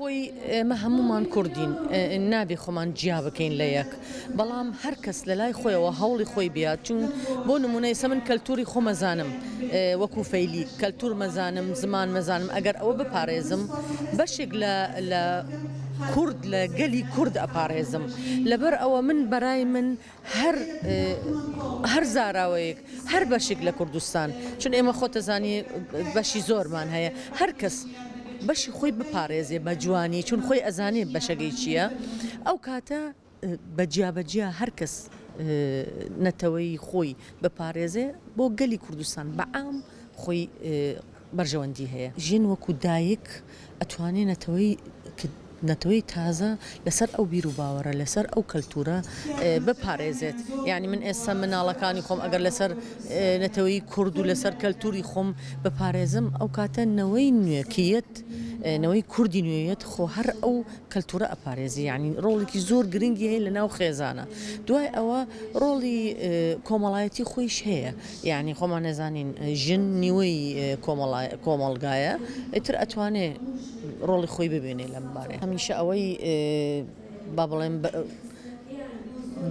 خۆی ئێمە هەمومان کوردین نابێ خۆمان جیا بکەین لە یەک بەڵام هەر کەس لە لای خۆیەوە هەوڵی خۆی بێت چون بۆ نمونەی ئێستا من کەلتوری خۆ مەزانم وەکو فەیلی کەلتور مەزانم زمان مەزانم ئەگەر ئەوە بپارێزم بەشێک لە کورد لە گەلی کورد ئەپارێزم لەبەر ئەوە من بەرای من هەر زاراوەیەک هەر بەشێک لە کوردستان چون ئێمە خۆتەزانی بەشی زۆرمان هەیە هەر کەس بەشی خۆی بپارێزێ بە جوانی چون خۆی ئەزانێ بەشەکەی چییە ئەو کاتە بەجیا هەر کەس نەتەوەی خۆی بپارێزێ بۆ گەلی کوردستان بەعام خۆی بەرژەوەندی هەیە ژین وەکو دایک ئەتوانێ نەتەوەی تازە لەسەر ئەو بیر و باوەڕە لەسەر ئەو کەلتورە بپارێزێت یعنی من ئێستا مناڵەکانی خۆم ئەگەر لەسەر نەتەوەی کورد و لەسەر کەلتوری خۆم بپارێزم ئەو کاتە نەوەی نوێکیەت نەوەی کوردی نوێیەت خۆ هەر ئەو کەلتورە ئەپارێزی یعنی ڕۆڵێکی زۆر گرنگی هەیە لە ناو خێزانە دوای ئەوە ڕۆڵی کۆمەڵایەتی خۆیش هەیە یعنی خۆمان نەزانین ژن نیوەی کۆمەڵگایە ئیتر ئەتوانێ ڕۆڵی خۆی ببێنێ لەم بارێ هەمیشە ئەوەی با بڵێم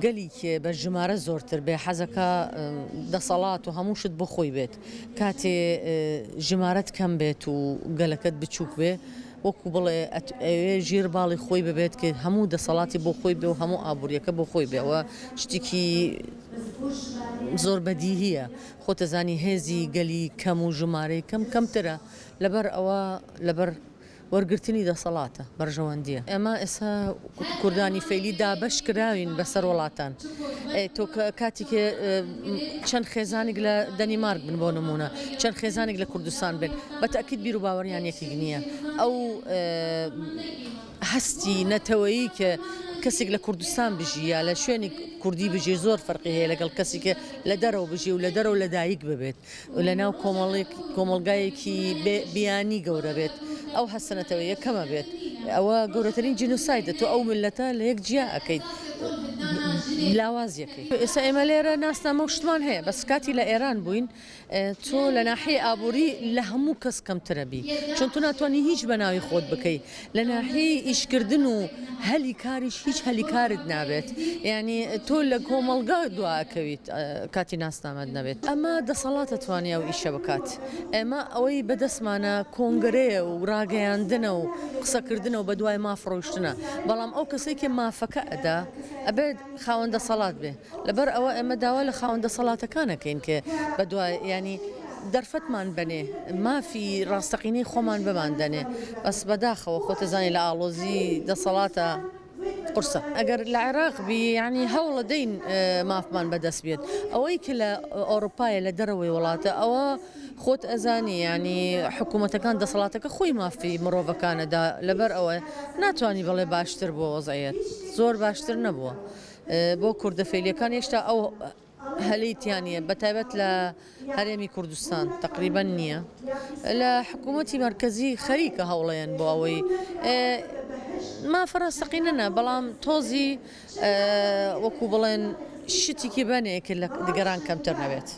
گەلی بە ژمارە زۆرتر بێ حەزەکە دەسەڵات و هەمووشت بۆ خۆی بێت کاتێ ژمارەت کەم بێت و گەلەکەت بچووک بێ وەکو بڵێ ئەوێ ژیر باڵی خۆی ببێت کە هەموو دەسەڵاتی بۆ خۆی بێ و هەموو ئابوووریەکە بۆ خۆی بێەوە شتێکی زۆر بەدیهیە خۆتەزانی هێزی گەلی کەم و ژمارەی کەمترە لەبەر ئەوە لەبەر وەرگرتنی دەسەڵاتە بەرژەوەندیە ئێمە ئێستا کوردانی فەیلی دابەش کراوین بەسەر وڵاتان تۆ کاتێکێ چەند خێزانێک لە دەنیمارک بن بۆ نمونە چەند خێزانێک لە کوردستان بن بەتەکید بیر و باوەڕیان یەکێک نییە ئەو هەستی نەتەوەیی کە کەسێک لە کوردستان بژیە لە شوێنی کوردی بژێ زۆر فەرقی هەیە لەگەڵ کەسێکە لە دەرەوە بژێ و لە دەرەوە لە دایک ببێت و لە ناو کۆمەڵگایەکی بیانی گەورە بێت ئەو هەستنەتەوەیە کەمە بێت ئەوە گەورەترین جینۆسایدە تۆ ئەو ملەتە لە یەک جیا ئەەکەیت لاوازیەکەی ئێستا ئێمە لێرە ناسنامە و شتمان هەیە بەس کاتی لە ئێران بووین تۆ لە ناحیە ئابووری لە هەموو کەس کەمترە بی چون تو ناتوانانی هیچ بەناوی خۆت بکەیت لە ناحیە ئیشکردن و هەلی کاریش هیچ هەلی کارت نابێت یعنی تۆ لە کۆمەڵگا دواکەویت کاتی ناسنامەت نەبێت ئەمە دەسەڵات ئەتوانێ و ئیشە بکات ئێمە ئەوەی بەدەستمانە کۆنگرەیە و ڕاگەیاندنە و قسەکردنەوە بە دوای مافڕۆشتنە بەڵام ئەو کەسێکی مافەکە ئەدا ئەبێت خاوەندە سەڵات بێ لەبەر ئەوە ئێمە داوا لە خاوەندە سەڵاتەکانەکەین کە بە دوای ینی دەرفەتمان بنێ مافی ڕاستەقینەی خۆمان بماندنێ بەس بەداخەوە خۆتەزانی لە ئاڵۆزی دەسەڵاتە قورسە ئەگەر لە عێراق بی ینی هەوڵە دەین مافمان بەدەست بێت ئەوەی کە لە ئەوروپایە لە دەرەوەی وڵاتە ئەوە خۆت ئەزانی ینی حکوومەتەکان دەسەڵاتەکە خۆی مافی مرۆڤەکانەدا لەبەر ئەوە ناتوانانی بڵێ باشتر بۆ وەزعیەت زۆر باشتر نەبووە بۆ کوردە فەیلیەکان هێشتا ئەو هەلەیتیانە بەتایبەت لە هەرێمی کوردستان تقریبا نییە لە حکوومەتی مرکزی خەریکە هەوڵەیەن بۆ ئەوەی مافەڕاستەقینەنە بەڵام تۆزی وەکو بڵێن شتێکی بەنێ کە لە دگەران کەمتر نەبێت.